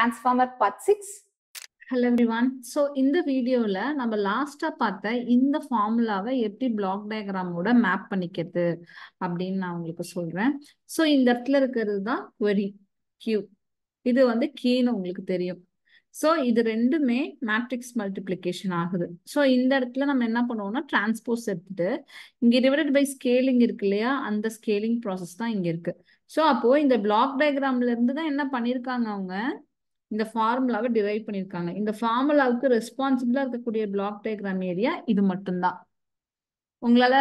Transformer Part 6. Hello everyone. So இந்த வீடியோல நம்ம லாஸ்டா பார்த்த இந்த ஃபார்முலாவை எப்படி பிளாக் டயக்ராமோட மேப் பண்ணிக்கிறது அப்படின்னு நான் உங்களுக்கு சொல்றேன். ஸோ இந்த இடத்துல இருக்கிறது தான் query Q. இது வந்து கீன்னு உங்களுக்கு தெரியும். ஸோ இது ரெண்டுமே மேட்ரிக்ஸ் மல்டிப்ளிகேஷன் ஆகுது. ஸோ இந்த இடத்துல நம்ம என்ன பண்ணுவோம்னா டிரான்ஸ்போஸ் எடுத்துட்டு இங்க டிவைடட் பை ஸ்கேலிங் இருக்கு இல்லையா, அந்த ஸ்கேலிங் ப்ராசஸ் தான் இங்க இருக்கு. ஸோ அப்போ இந்த பிளாக் டயக்ராம்ல இருந்து தான் என்ன பண்ணிருக்காங்க, அவங்க இந்த ஃபார்முலாவை டிரைவ் பண்ணிருக்காங்க. இந்த ஃபார்முலாவுக்கு ரெஸ்பான்சிபிளா இருக்கக்கூடிய பிளாக் டயக்ராம் ஏரியா இது மட்டும்தான். உங்களால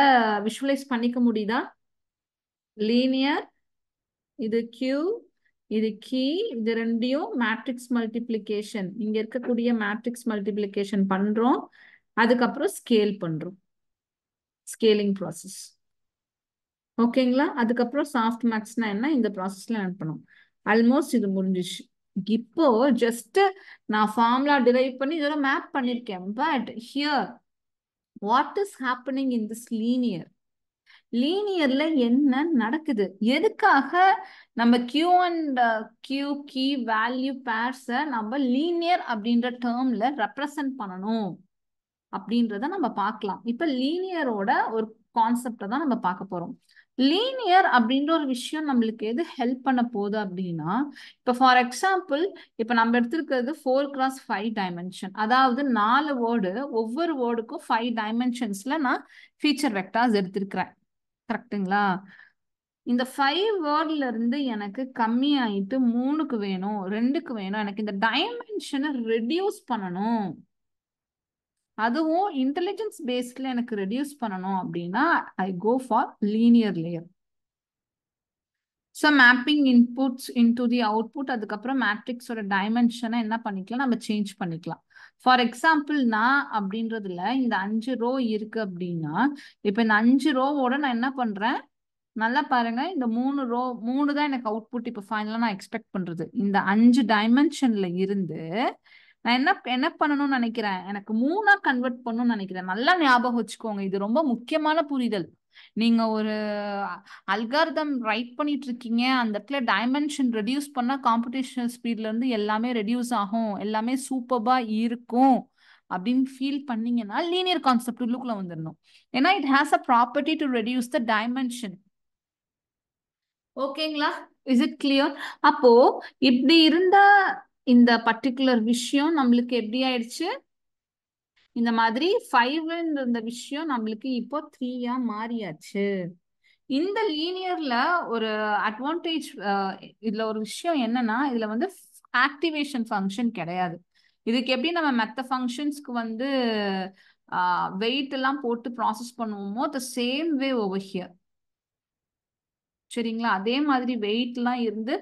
விஷுவலைஸ் பண்ணிக்க முடியுதா? லீனியர், இது Q, இது கீ, இது ரெண்டையும் மேட்ரிக்ஸ் மல்டிப்ளிகேஷன், இங்க இருக்கக்கூடிய மேட்ரிக்ஸ் மல்டிப்ளிகேஷன் பண்றோம், அதுக்கப்புறம் ஸ்கேல் பண்றோம், ஸ்கேலிங் ப்ராசஸ். ஓகேங்களா? அதுக்கப்புறம் சாஃப்ட் மேக்ஸ்னா என்ன, இந்த ப்ராசஸ்ல என்ன பண்ணும். ஆல்மோஸ்ட் இது முடிஞ்சிச்சு. இப்போ ஜஸ்ட் நான் ஃபார்முலா டிரைவ் பண்ணி இதோட மேப் பண்ணிருக்கேன். But here what is happening in this linear? லீனியர்ல என்ன நடக்குது? எதுக்காக நம்ம Q and Q key value பேர்ஸை நம்ம லீனியர் அப்படின்ற டேர்ம்ல ரெப்ரசன்ட் பண்ணணும் அப்படின்றத நம்ம பார்க்கலாம். இப்ப லீனியரோட ஒரு கான்செப்டை தான் நம்ம பார்க்க போறோம். லீனியர் அப்படின்ற ஒரு விஷயம் நம்மளுக்கு எது ஹெல்ப் பண்ண போகுது அப்படின்னா, இப்ப ஃபார் எக்ஸாம்பிள் இப்ப நம்ம எடுத்திருக்கிறது 4x5 டைமென்ஷன், அதாவது 4 வேர்டு, ஒவ்வொரு வேர்டுக்கும் 5 டைமென்ஷன்ஸ்ல நான் ஃபீச்சர் வெக்டார்ஸ் எடுத்திருக்கிறேன். கரெக்டுங்களா? இந்த 5 வேர்ட்ல இருந்து எனக்கு கம்மி ஆயிட்டு 3க்கு வேணும், 2க்கு வேணும், எனக்கு இந்த டைமென்ஷனை ரெடியூஸ் பண்ணணும், அதுவும் இன்டெலிஜென்ஸ் பேஸ்ட்ல எனக்கு ரெடியூஸ் பண்ணணும் அப்படின்னா I go for linear layer. So mapping inputs into the output, அதுக்கப்புறம் மேட்ரிக்ஸோட டைமென்ஷனை என்ன பண்ணிக்கலாம், நம்ம சேஞ்ச் பண்ணிக்கலாம். ஃபார் எக்ஸாம்பிள் நான் அப்படின்றதுல இந்த 5 ரோ இருக்கு அப்படின்னா, இப்போ இந்த 5 ரோவோட நான் என்ன பண்றேன், நல்லா பாருங்க, இந்த 3 தான் எனக்கு அவுட்புட் இப்போ ஃபைனலாக நான் எக்ஸ்பெக்ட் பண்றது. இந்த 5 டைமென்ஷன்ல இருந்து நான் என்ன பண்ணணும்னு நினைக்கிறேன், எனக்கு 3ஆ கன்வெர்ட் பண்ணணும்னு நினைக்கிறேன். நல்லா ஞாபகம் வச்சுக்கோங்க, இது ரொம்ப முக்கியமான புரிதல். நீங்க ஒரு அல்காரிதம் ரைட் பண்ணிட்டு இருக்கீங்க, அந்த இடத்துல டைமென்ஷன் ரெடியூஸ் பண்ணா காம்படிஷனல் ஸ்பீட்ல இருந்து எல்லாமே ரெடியூஸ் ஆகும், எல்லாமே சூப்பர்பா இருக்கும் அப்படின்னு ஃபீல் பண்ணீங்கன்னா லீனியர் கான்செப்ட் உள்ளுக்குள்ள வந்துடணும். ஏன்னா it has a property to reduce the dimension. ஓகேங்களா? Is it clear? அப்போ இப்படி இருந்த இந்த பர்டிகுலர் விஷயம் நம்மளுக்கு எப்படி ஆயிடுச்சு, இந்த மாதிரி 5 இந்த விஷயம் நம்மளுக்கு இப்போ 3ஆ மாறியாச்சு. இந்த லீனியர்ல ஒரு அட்வான்டேஜ், இதுல ஒரு விஷயம் என்னன்னா, இதுல வந்து ஆக்டிவேஷன் ஃபங்க்ஷன் கிடையாது. இதுக்கு எப்படி நம்ம மற்ற ஃபங்க்ஷன்ஸ்க்கு வந்து வெயிட் எல்லாம் போட்டு ப்ராசஸ் பண்ணுவோமோ the same way over here. சரிங்களா? அதே மாதிரி வெயிட்லாம் இருந்து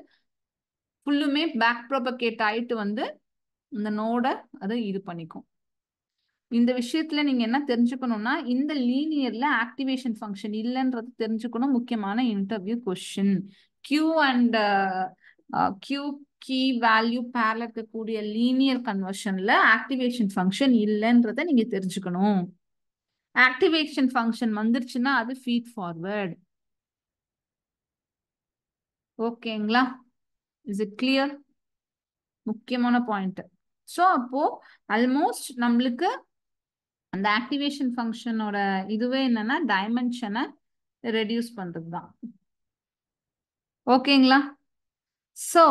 ஃபுல்லுமே பேக் ப்ரோபகேட் ஆயிட்டு வந்து இந்த நோட அதை இது பண்ணிக்கும். இந்த விஷயத்துல நீங்க என்ன தெரிஞ்சுக்கணும்னா, இந்த லீனியர்ல ஆக்டிவேஷன் ஃபங்க்ஷன் இல்லைன்றது தெரிஞ்சுக்கணும். முக்கியமான interview question. Q and Q key value பேர்ல இருக்கக்கூடிய லீனியர் கன்வர்ஷன்ல ஆக்டிவேஷன் ஃபங்க்ஷன் இல்லைன்றதை நீங்க தெரிஞ்சுக்கணும். ஆக்டிவேஷன் ஃபங்க்ஷன் வந்துருச்சுன்னா அது ஃபீட் ஃபார்வர்ட். ஓகேங்களா? Is it clear? முக்கியமான பாயிண்ட். ஸோ அப்போ ஆல்மோஸ்ட் நம்மளுக்கு அந்த ஆக்டிவேஷன் ஃபங்க்ஷனோட இதுவே என்னன்னா டைமென்ஷனை ரெடியூஸ் பண்றது தான். ஓகேங்களா? ஸோ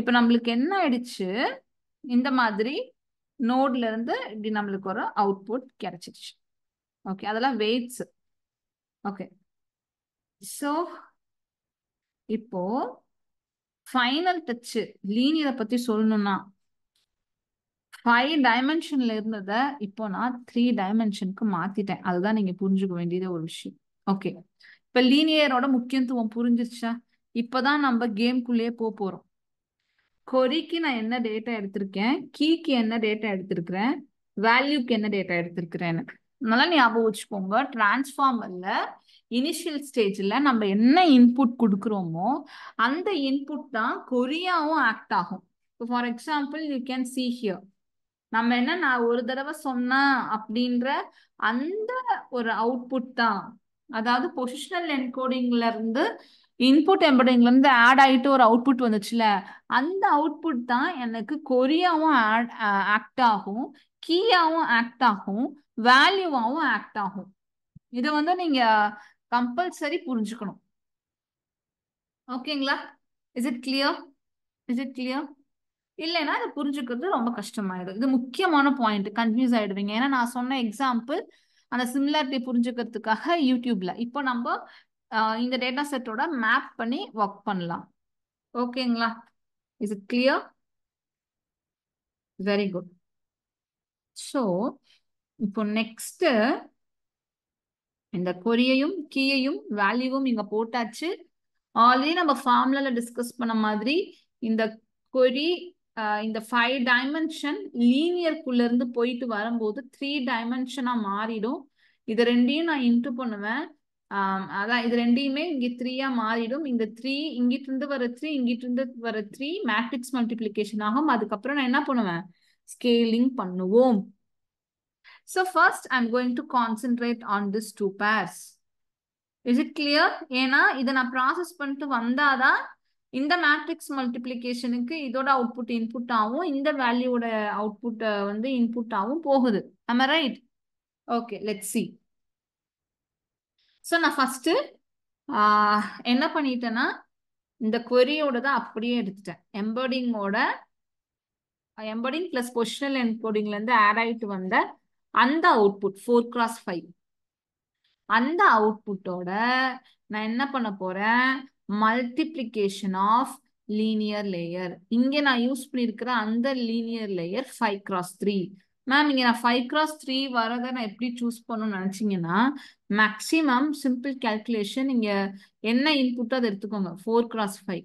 இப்போ நம்மளுக்கு என்ன ஆயிடுச்சு, இந்த மாதிரி நோட்ல இருந்து இப்படி நம்மளுக்கு ஒரு அவுட்புட் கிடைச்சிருச்சு. ஓகே, அதெல்லாம் வெயிட்ஸ். ஓகே, ஸோ இப்போ ஃபைனல் டச் லீனியரை பத்தி சொல்லணும்னா 5 டைமென்ஷன்ல இருந்ததை இப்போ நான் 3 டைமென்ஷனுக்கு மாத்திட்டேன். அதுதான் நீங்க புரிஞ்சுக்க வேண்டியது ஒரு விஷயம். ஓகே, இப்ப லீனியரோட முக்கியத்துவம் புரிஞ்சிருச்சா? இப்பதான் நம்ம கேம்குள்ளேயே போறோம். கொரிக்கு நான் என்ன டேட்டா எடுத்திருக்கேன், கீக்கு என்ன டேட்டா எடுத்திருக்கிறேன், வேல்யூக்கு என்ன டேட்டா எடுத்திருக்கிறேன்னு நல்லா ஞாபகம் வச்சுக்கோங்க. டிரான்ஸ்ஃபார்மர்ல இனிஷியல் ஸ்டேஜ்ல நம்ம என்ன இன்புட் கொடுக்குறோமோ அந்த இன்புட் தான் கொரியாவும் ஆக்ட் ஆகும். For example you can see here, நம்ம என்ன நான் ஒரு தடவை சொன்னா அப்படின்ற அந்த ஒரு அவுட்புட் தான், அதாவது பொசிஷனல் என்கோடிங்ல இருந்து இன்புட் எம்படிங்ல இருந்து ஆட் ஆயிட்டு ஒரு அவுட்புட் வந்துச்சுல, அந்த அவுட்புட் தான் எனக்கு கொரியாவும் ஆக்ட் ஆகும், கீயாவும் ஆக்ட் ஆகும், வேல்யூவாவும் ஆக்ட் ஆகும். இதை வந்து நீங்க கம்பல்சரி புரிஞ்சுக்கணும். ஓகேங்களா? Is it clear? Is it clear? இல்லைன்னா அதை புரிஞ்சுக்கிறது ரொம்ப கஷ்டமாயிடும். இது முக்கியமான பாயிண்ட், கன்ஃபியூஸ் ஆயிடுவீங்க. ஏன்னா நான் சொன்ன எக்ஸாம்பிள் அந்த சிமிலாரிட்டி புரிஞ்சுக்கிறதுக்காக யூடியூப்ல. இப்போ நம்ம இந்த டேட்டா செட்டோட மேப் பண்ணி ஒர்க் பண்ணலாம். ஓகேங்களா? Is it clear? Very good. So இப்போ நெக்ஸ்ட் இந்த கொரியையும் கீயையும் வேல்யூவும் இங்க போட்டாச்சு. ஆல்ரெடி நம்ம ஃபார்முலால டிஸ்கஸ் பண்ண மாதிரி இந்த கொரி இந்த 5 டைமென்ஷன் லீனியர்க்குள்ள இருந்து போயிட்டு வரும்போது 3 டைமென்ஷனா மாறிடும். இது ரெண்டையும் நான் இன்டு பண்ணுவேன். அதான் இது ரெண்டையுமே இங்க 3ஆ மாறிடும். இந்த 3 இங்கிட்டு இருந்து வர 3 இங்கிட்டு இருந்து வர 3 மேட்ரிக்ஸ் மல்டிப்ளிகேஷன் ஆகும். அதுக்கப்புறம் நான் என்ன பண்ணுவேன்? ஸ்கேலிங் பண்ணுவோம். So first I'm going to concentrate on these 2 pairs. Is it clear? ஏன்னா இதை நான் ப்ராசஸ் பண்ணிட்டு வந்தாதான் இந்த மேட்ரிக்ஸ் மல்டிப்ளிகேஷனுக்கு இதோட அவுட்புட் இன்புட் ஆகும், இந்த வேல்யூட அவுட்புட் வந்து இன்புட் ஆகும் போகுது. Am I right? Okay, let's see. So நான் ஃபர்ஸ்ட் என்ன பண்ணிட்டேன்னா இந்த கொரியோட தான் அப்படியே எடுத்துட்டேன். எம்படிங் பிளஸ் பொசிஷனல் என்கோடிங்ல இருந்து ஆட் ஆயிட்டு வந்த அந்த அவுட்புட் 4x5 அந்த அவுட்புட்டோட நான் என்ன பண்ண போறேன்? Multiplication of linear layer. இங்க நான் யூஸ் பண்ணிருக்கிற அந்த லீனியர் லேயர் 5x3. மேம் இங்க நான் 5x3 வரதை நான் எப்படி சூஸ் பண்ணணும்னு நினைச்சீங்கன்னா, மேக்சிமம் சிம்பிள் கால்குலேஷன், இங்க என்ன இன்புட்டோ அதை எடுத்துக்கோங்க. 4x5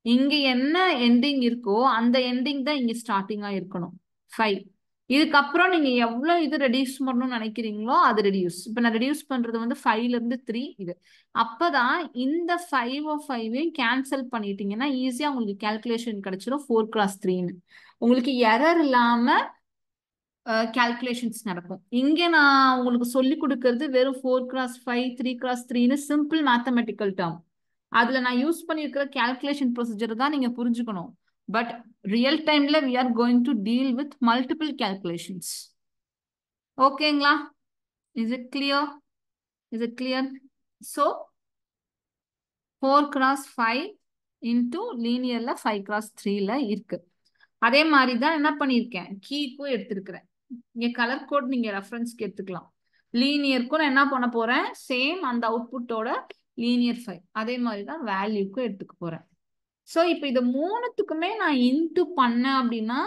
இங்க என்ன எண்டிங் இருக்கோ அந்த எண்டிங் தான் இங்க ஸ்டார்டிங்கா இருக்கணும் 5. இதுக்கப்புறம் நீங்க எவ்வளவு இது ரெடியூஸ் பண்ணணும்னு நினைக்கிறீங்களோ அது ரெடியூஸ். இப்ப நான் ரெடியூஸ் பண்றது வந்து 5ல இருந்து 3 இது. அப்பதான் இந்த 5 கேன்சல் பண்ணிட்டீங்கன்னா ஈஸியா உங்களுக்கு கால்குலேஷன் கிடைச்சிடும் 4x3ன்னு. உங்களுக்கு எரர் இல்லாம கால்குலேஷன்ஸ் நடக்கும். இங்க நான் உங்களுக்கு சொல்லி கொடுக்கறது வெறும் 4x5 3x3ன்னு சிம்பிள் மேத்தமெட்டிக்கல் டேர்ம். அதுல நான் யூஸ் பண்ணிருக்கிற கால்குலேஷன் ப்ரொசீஜர் தான் நீங்க புரிஞ்சுக்கணும். பட் ரியல் டைம்ல we are going to deal with multiple calculations. ஓகேங்களா? Is it clear? Is it clear? So 4x5 into linearல 5x3ல இருக்கு. அதே மாதிரி தான் என்ன பண்ணிருக்கேன், கீக்கும் எடுத்திருக்கிறேன். இங்க கலர் கோட் நீங்க ரெஃபரன்ஸ்க்கு எடுத்துக்கலாம். லீனியருக்கும் நான் என்ன பண்ண போறேன்? சேம் அந்த அவுட்புட்டோட லீனியர் 5 அதே மாதிரி தான் வேல்யூக்கும் எடுத்துக்க போறேன். ஸோ இப்போ இது மூணுத்துக்குமே நான் இன்ட்டு பண்ணேன் அப்படின்னா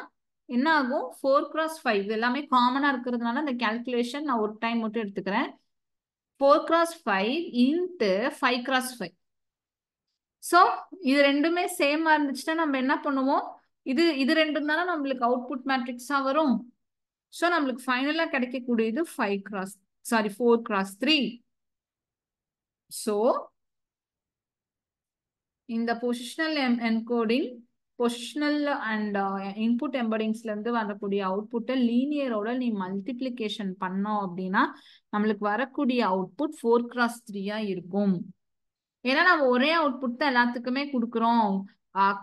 என்ன ஆகும்? 4x5 எல்லாமே காமனா இருக்கிறதுனால இந்த கால்குலேஷன் நான் ஒரு டைம் மட்டும் எடுத்துக்கிறேன். 4x5 into 5x5. ஸோ இது ரெண்டுமே சேமா இருந்துச்சுன்னா நம்ம என்ன பண்ணுவோம்? இது ரெண்டும் தானே நம்மளுக்கு அவுட்புட் மேட்ரிக்ஸா வரும். ஸோ நம்மளுக்கு ஃபைனலா கிடைக்கக்கூடியது 4x3. ஸோ இந்த positional encoding, positional and input எம்படிங்ஸ்ல இருந்து வரக்கூடிய அவுட்புட்டை லீனியரோட நீ மல்டிப்ளிகேஷன் பண்ணோம் அப்படின்னா நம்மளுக்கு வரக்கூடிய அவுட்புட் 4x3 இருக்கும். ஏன்னா நம்ம ஒரே அவுட்புட் தான் எல்லாத்துக்குமே கொடுக்குறோம்.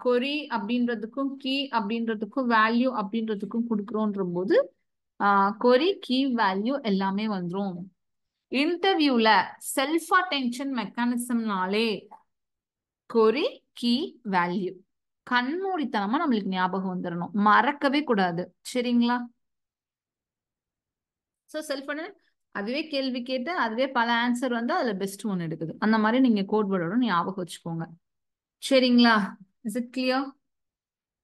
கொரி அப்படின்றதுக்கும் கீ அப்படின்றதுக்கும் வேல்யூ அப்படின்றதுக்கும் கொடுக்குறோன்ற போது கொரி கீ வேல்யூ எல்லாமே வந்துடும். இன்டர்வியூல செல்ஃப் அட்டென்ஷன் மெக்கானிசம்னாலே கொரி கீ வேல்யூ கண்மூடித்தனமா நம்மளுக்கு ஞாபகம் வந்துடணும், மறக்கவே கூடாது. சரிங்களா? ஸோ செல்ஃப் அதுவே கேள்வி கேட்டு அதுவே பல ஆன்சர் வந்து அதுல பெஸ்ட் ஒன்று எடுக்குது. அந்த மாதிரி நீங்க கோட் வேர்டோட ஞாபகம் வச்சுக்கோங்க. சரிங்களா? Is it clear?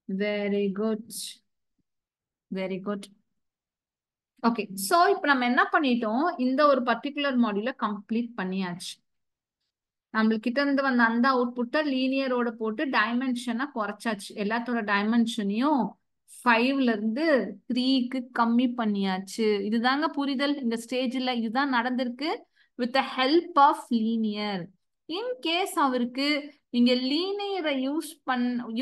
Very good, very good. Okay, so இப்போ நம்ம என்ன பண்ணிட்டோம்? இந்த ஒரு பர்டிகுலர் மாடியூல கம்ப்ளீட் பண்ணியாச்சு. நம்மள்கிட்ட இருந்து வந்த அந்த அவுட்புட்டை லீனியரோட போட்டு டைமென்ஷனை குறைச்சாச்சு. எல்லாத்தோட டைமென்ஷனையும் 5ல இருந்து 3க்கு கம்மி பண்ணியாச்சு. இதுதாங்க புரிதல் இந்த ஸ்டேஜ்ல. இதுதான் நடந்திருக்கு with the help of linear. In case அவருக்கு நீங்க லீனியரை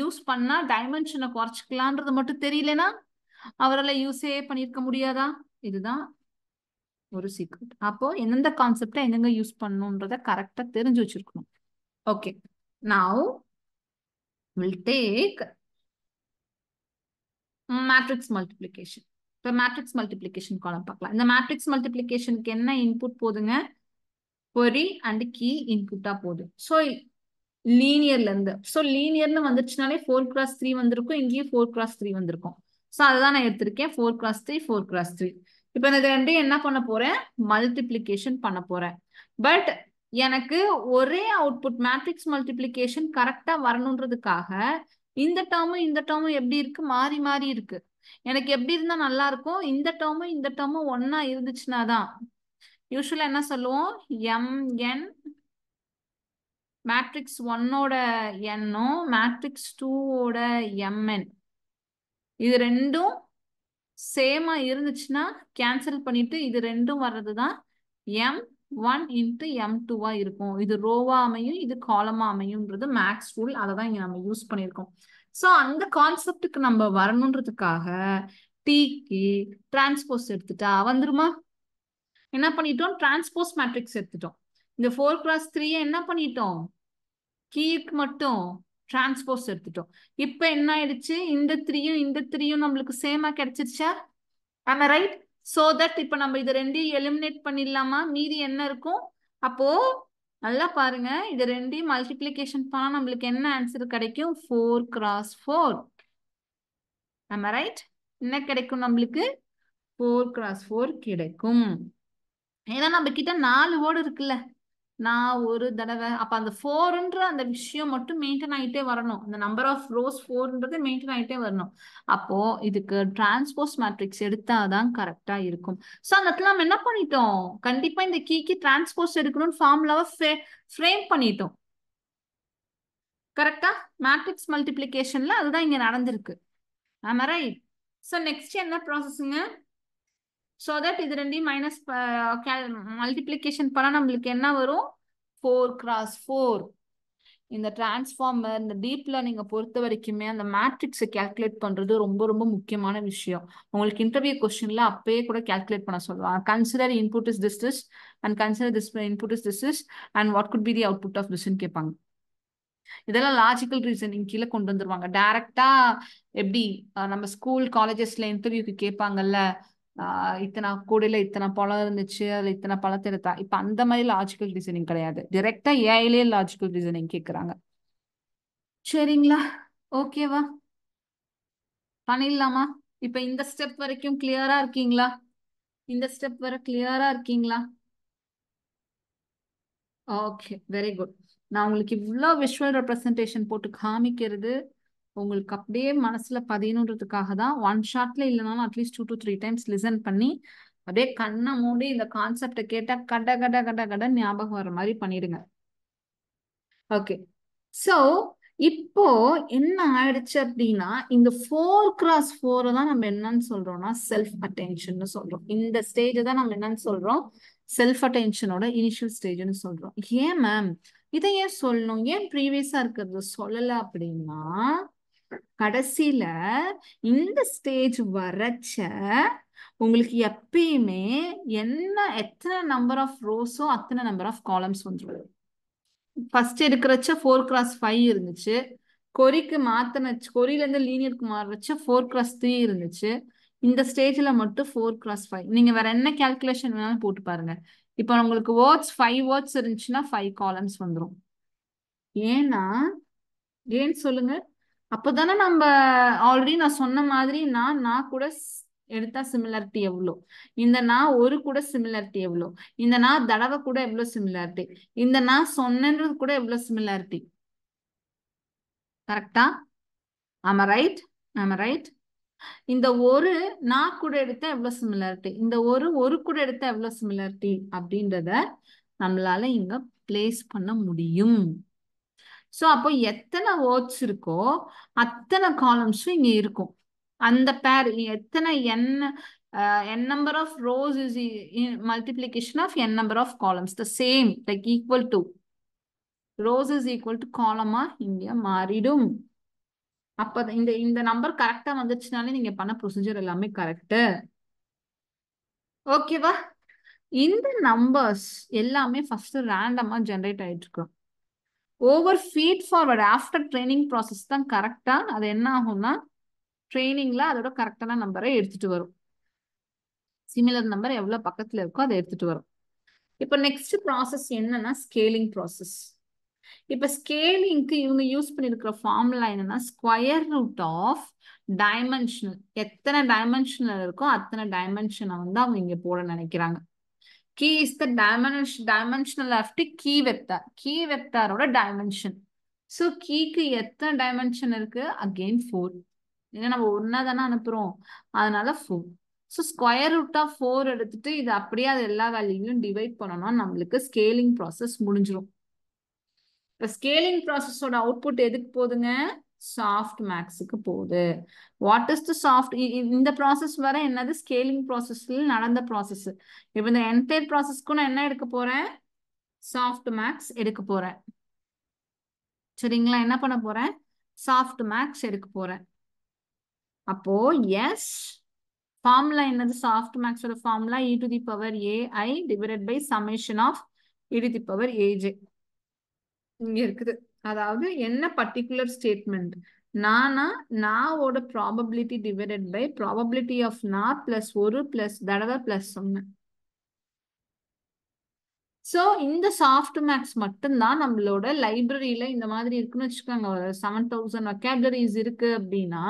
யூஸ் பண்ணா டைமென்ஷனை குறைச்சிக்கலான்றது மட்டும் தெரியலனா அவரால் யூஸே பண்ணிருக்க முடியாதா? இதுதான் ஒரு சீக்ரெட். அப்போ எந்தெந்த கான்செப்டை எங்கெங்க யூஸ் பண்ணணுன்றத கரெக்டா தெரிஞ்சு வச்சிருக்கணும். Okay, Now we'll take matrix multiplication. இப்போ matrix multiplication column பார்க்கலாம். இந்த matrix multiplicationக்கு என்ன input போதுங்க? query and key input போகுது. ஸோ லீனியர்ல இருந்து ஸோ லீனியர்னு வந்துச்சுனாலே 4x3 வந்திருக்கும், இங்கேயும் 4x3 வந்திருக்கும். ஸோ அதுதான் நான் எடுத்திருக்கேன், 4x3 4x3. இப்போ இந்த ரெண்டையும் என்ன பண்ண போறேன்? மல்டிப்ளிகேஷன் பண்ண போறேன். பட் எனக்கு ஒரே அவுட்புட் மேட்ரிக்ஸ் மல்டிப்ளிகேஷன் கரெக்டா வரணுன்றதுக்காக இந்த டேர்மும் எப்படி இருக்கு? மாறி மாறி இருக்கு. எனக்கு எப்படி இருந்தா நல்லா இருக்கும்? இந்த டேர்மும் ஒன்னா இருந்துச்சுன்னா தான். யூஸ்வலா என்ன சொல்லுவோம்? mn மேட்ரிக்ஸ் 1ஓட எண்ணும் மேட்ரிக்ஸ் 2ஓட mn இது ரெண்டும் சேமா இருந்துச்சுன்னா கேன்சல் பண்ணிட்டு இது ரெண்டும் வர்றதுதான் m1 into m2 இருக்கும். இது ரோவா அமையும், இது காலமா அமையும்ன்றது மேக்ஸ் ரூல். அதை தான் இங்க நம்ம யூஸ் பண்ணியிருக்கோம். ஸோ அந்த கான்செப்டுக்கு நம்ம வரணுன்றதுக்காக டீக்கு டிரான்ஸ்போஸ் எடுத்துட்டா வந்துருமா? என்ன பண்ணிட்டோம்? டிரான்ஸ்போஸ் மேட்ரிக்ஸ் எடுத்துட்டோம். இந்த 4x3 என்ன பண்ணிட்டோம்? கீக்கு மட்டும் டிரான்ஸ்போஸ் எடுத்துட்டோம். இப்ப என்ன ஆயிடுச்சு? இந்த 3யும் நம்மளுக்கு சேமா கிடைச்சிருச்சா? ஆமா ரைட். சோ தட் இப்ப நம்ம இது ரெண்டையும் எலிமினேட் பண்ணிடலாமா? மீதி என்ன இருக்கும்? அப்போ நல்லா பாருங்க, இது ரெண்டையும் மல்டிப்ளிகேஷன் பண்ணா நம்மளுக்கு என்ன ஆன்சர் கிடைக்கும்? 4x4. ஆமா ரைட். என்ன கிடைக்கும் நம்மளுக்கு? 4x4 கிடைக்கும். ஏன்னா நம்ம கிட்ட 4 வேர்டு இருக்குல்ல, நான் ஒரு தடவை அப்ப அந்த 4ன்ற அந்த விஷயம் மட்டும் மெயின்டைன் ஆகிட்டே வரணும். அந்த நம்பர் ஆஃப் ரோஸ் 4ன்றது மெயின்டைன் ஆகிட்டே வரணும். அப்போ இதுக்கு டிரான்ஸ்போஸ் மேட்ரிக்ஸ் எடுத்தாதான் கரெக்டா இருக்கும். ஸோ அந்த இடத்துல நம்ம என்ன பண்ணிட்டோம்? கண்டிப்பா இந்த கீக்கு டிரான்ஸ்போஸ் எடுக்கணும்னு ஃபார்முலாவை ஃப்ரேம் பண்ணிட்டோம். கரெக்டா? மேட்ரிக்ஸ் மல்டிப்ளிகேஷன்ல அதுதான் இங்க நடந்திருக்கு. ஆமா ரைட். ஸோ நெக்ஸ்ட் என்ன ப்ராசஸ்ங்க? ஸோ தட் இது ரெண்டையும் மைனஸ் மல்டிப்ளிகேஷன் பண்ணா நம்மளுக்கு என்ன வரும்? 4x4. இந்த டிரான்ஸ்ஃபார்மர், இந்த டீப் லேர்னிங்கை பொறுத்த வரைக்குமே அந்த மேட்ரிக்ஸை கால்குலேட் பண்றது ரொம்ப ரொம்ப முக்கியமான விஷயம். உங்களுக்கு இன்டர்வியூ கொஸ்டின்ல அப்பயே கூட கால்குலேட் பண்ண சொல்லுவாங்க. Consider input is this and consider this input is this and what could be the output of திஸ்ன்னு கேட்பாங்க. இதெல்லாம் லாஜிக்கல் ரீசனிங் கீழே கொண்டு வந்துருவாங்க. டைரக்டா எப்படி நம்ம ஸ்கூல் காலேஜஸ்ல இன்டர்வியூக்கு கேட்பாங்கல்ல, இத்தனை கூடையில இத்தனை பழம் இருந்துச்சு, அதுல இத்தனை பழத்தை எடுத்தா. இப்ப அந்த மாதிரி லாஜிக்கல் ரீசனிங் கிடையாது. டைரக்டா ஏஐலேயே லாஜிக்கல் ரீசனிங் கேட்கறாங்க. சரிங்களா? ஓகேவா? பண்ணிடலாமா? இப்ப இந்த ஸ்டெப் வரைக்கும் கிளியரா இருக்கீங்களா? இந்த ஸ்டெப் வரை கிளியரா இருக்கீங்களா? Okay, very good. நான் உங்களுக்கு இவ்வளோ விஷுவல் ரெப்ரசன்டேஷன் போட்டு காமிக்கிறது உங்களுக்கு அப்படியே மனசுல பதியணுன்றதுக்காக தான். ஒன் ஷாட்ல இல்லைனாலும் அட்லீஸ்ட் 2 to 3 டைம்ஸ் லிசன் பண்ணி அப்படியே கண்ணை மூடி இந்த கான்செப்டை கேட்டா கட கட கட கட ஞாபகம் வர மாதிரி பண்ணிடுங்க. ஓகே. ஸோ இப்போ என்ன ஆயிடுச்சு அப்படின்னா, இந்த 4x4 தான் நம்ம என்னன்னு சொல்றோம்னா செல்ஃப் அட்டென்ஷன் சொல்றோம். இந்த ஸ்டேஜ் தான் நம்ம என்னன்னு சொல்றோம்? செல்ஃப் அட்டென்ஷனோட இனிஷியல் ஸ்டேஜ்னு சொல்றோம். ஏன் மேம் இதை ஏன் சொல்லணும்? ஏன் ப்ரீவியஸா இருக்கிறது சொல்லல அப்படின்னா, கடைசியில இந்த ஸ்டேஜ் வரச்ச உங்களுக்கு எப்பயுமே எத்தனை நம்பர் ஆஃப் ரோஸோ அத்தனை நம்பர் ஆஃப் காலம்ஸ் வந்துடும். ஃபர்ஸ்ட் எடுக்கிறச்ச 4x5 இருந்துச்சு. கொரிக்கு மாத்தினச்சு, கொரியில இருந்து லீனியருக்கு மாறுறச்ச 4x3 இருந்துச்சு. இந்த ஸ்டேஜ்ல மட்டும் 4x5. நீங்க வேற என்ன கால்குலேஷன் வேணாலும் போட்டு பாருங்க. இப்போ உங்களுக்கு வேர்ட்ஸ் 5 வேர்ட்ஸ் இருந்துச்சுன்னா 5 காலம்ஸ் வந்துடும். ஏன்னா ஏன்னு சொல்லுங்க? அப்பதானே நம்ம ஆல்ரெடி நான் சொன்ன மாதிரி நான் கூட எடுத்தா சிமிலாரிட்டி எவ்வளோ, இந்த நான் ஒரு கூட சிமிலாரிட்டி எவ்வளோ, இந்த நான் தடவை கூட எவ்வளோ சிமிலாரிட்டி, இந்த நான் சொன்னது கூட எவ்வளோ சிமிலாரிட்டி. கரெக்டா? ஆமா ரைட். ஆமா ரைட். இந்த ஒரு நான் கூட எடுத்தா எவ்வளவு சிமிலாரிட்டி, இந்த ஒரு கூட எடுத்தா எவ்வளவு சிமிலாரிட்டி அப்படின்றத நம்மளால இங்க பிளேஸ் பண்ண முடியும். ஸோ அப்போ எத்தனை வேர்ட்ஸ் இருக்கோ அத்தனை காலம்ஸும் இங்க இருக்கும். அந்த பேர் எத்தனை n number of rows is multiplication of n number of columns, the same, like equal to rows is equal to column இங்க மாறிடும். அப்ப இந்த நம்பர் கரெக்டா வந்துச்சுனாலே நீங்க பண்ண ப்ரொசீஜர் எல்லாமே கரெக்ட். ஓகேவா? இந்த நம்பர்ஸ் எல்லாமே ஃபர்ஸ்ட் ரேண்டமா ஜெனரேட் ஆயிட்டு இருக்கும். Over feed forward after training process தான் கரெக்டா அது என்ன ஆகும்னா ட்ரைனிங்ல அதோட கரெக்டான நம்பரை எடுத்துட்டு வரும். சிமிலர் நம்பர் எவ்வளவு பக்கத்துல இருக்கோ அதை எடுத்துட்டு வரும். இப்போ நெக்ஸ்ட் ப்ராசஸ் என்னன்னா ஸ்கேலிங் ப்ராசஸ். இப்ப ஸ்கேலிங்க்கு இவங்க யூஸ் பண்ணிருக்கிற ஃபார்முலா என்னன்னா ஸ்கொயர் ரூட் ஆஃப் டைமென்ஷனல். எத்தனை டைமென்ஷனல் இருக்கோ அத்தனை டைமென்ஷனை வந்து அவங்க இங்க போட நினைக்கிறாங்க. Key is the dimensional of the key vector. Key வெக்டாரோட டைமென்ஷன். ஸோ கீக்கு எத்தனை டைமென்ஷன் இருக்கு? அகெயின் 4. ஏன்னா நம்ம ஒன்னா தானே அனுப்புறோம், அதனால 4. ஸோ ஸ்கொயர் ரூட் ஆஃப் 4 எடுத்துட்டு இது அப்படியே அது எல்லா வேல்யூலையும் டிவைட் பண்ணோம்னா நம்மளுக்கு ஸ்கேலிங் ப்ராசஸ் முடிஞ்சிடும். இப்போ ஸ்கேலிங் ப்ராசஸோட அவுட்புட் எதுக்கு போகுதுங்க? சாஃப்ட் மேக்ஸுக்கு போகுது. What is the soft? இந்த ப்ராசஸ் வர என்னது ஸ்கேலிங் ப்ராசஸ்ல நடந்த ப்ராசஸ். இப்போ இந்த என்டையர் ப்ராசஸ்க்கு நான் என்ன எடுக்க போறேன்? சாஃப்ட் மேக்ஸ் எடுக்க போறேன். சரிங்களா? என்ன பண்ண போறேன்? சாஃப்ட் மேக்ஸ் எடுக்க போறேன். அப்போ எஸ் ஃபார்முலா என்னது? சாஃப்ட் மேக்ஸோட formula e to the power ai divided by summation of e to the power aj. இங்க இருக்குது. அதாவது என்ன பர்டிகுலர் ஸ்டேட்மெண்ட்? நாவோட probability divided by probability of நான் பிளஸ் ஒரு பிளஸ் தடவை பிளஸ் சொன்னேன். ஸோ இந்த சாஃப்ட் மேக்ஸ் மட்டும்தான் நம்மளோட லைப்ரரியில இந்த மாதிரி இருக்குன்னு வச்சுக்கோங்க. ஒரு 7000 வெக்காபுலரிஸ் இருக்கு அப்படின்னா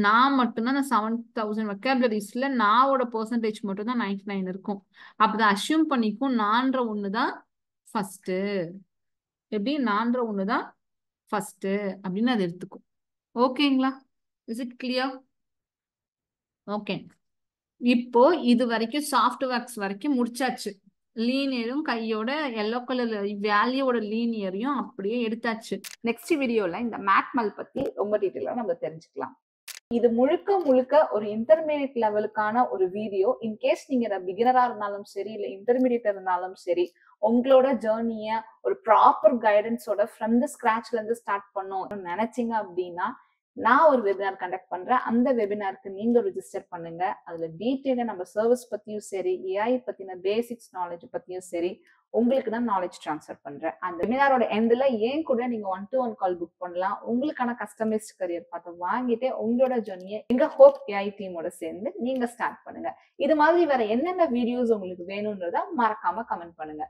நான் மட்டும்தான் அந்த 7000 வெக்காபுலரிஸ்ல நாவோட பெர்சன்டேஜ் மட்டும் தான் 99 இருக்கும். அப்பதான் அசியூம் பண்ணிக்கும் நான்ற ஒண்ணுதான் ஃபர்ஸ்ட். எப்படி? நான்ற ஒண்ணுதான் ஃபர்ஸ்ட் அப்படின்னு அது எடுத்துக்கும். ஓகேங்களா? Is it clear? ஓகே. இப்போ இது வரைக்கும் சாஃப்ட் வேக்ஸ் வரைக்கும் முடிச்சாச்சு. லீனியரும் கையோட எல்லோ கலர் வேல்யூவோட லீனியரையும் அப்படியே எடுத்தாச்சு. நெக்ஸ்ட் வீடியோல இந்த மேக்மல் பத்தி ரொம்ப டீட்டெயிலா நம்ம தெரிஞ்சுக்கலாம். இது முழுக்க முழுக்க ஒரு இன்டர்மீடியட் லெவலுக்கான ஒரு வீடியோ. இன்கேஸ் நீங்க பிகினரா இருந்தாலும் சரி இல்ல இன்டர்மீடியட் இருந்தாலும் சரி, உங்களோட ஜேர்னிய ஒரு ப்ராப்பர் கைடன்ஸோட ஃப்ரம் த ஸ்கிராச்ல இருந்து ஸ்டார்ட் பண்ணணும் நினைச்சீங்க அப்படின்னா நான் ஒரு வெபினார் கண்டக்ட் பண்றேன். அந்த வெபினாருக்கு நீங்க ரிஜிஸ்டர் பண்ணுங்க. அதுல டீட்டெயிலா நம்ம சர்வீஸ் பத்தியும் சரி, ஏஐ பத்தின பேசிக்ஸ் நாலேஜ் பத்தியும் சரி உங்களுக்கு தான் நாலேஜ் ட்ரான்ஸ்ஃபர் பண்றேன். அந்த வெபினாரோட எண்ட்ல ஏன் கூட நீங்க 1-to-1 கால் புக் பண்ணலாம். உங்களுக்கான கஸ்டமைஸ்ட் கரியர் பார்த்து வாங்கிட்டு உங்களோட ஜர்னியை எங்க ஹோப் ஏஐ டீமோட சேர்ந்து நீங்க ஸ்டார்ட் பண்ணுங்க. இது மாதிரி வேற என்னென்ன வீடியோஸ் உங்களுக்கு வேணும்ன்றத மறக்காம கமெண்ட் பண்ணுங்க.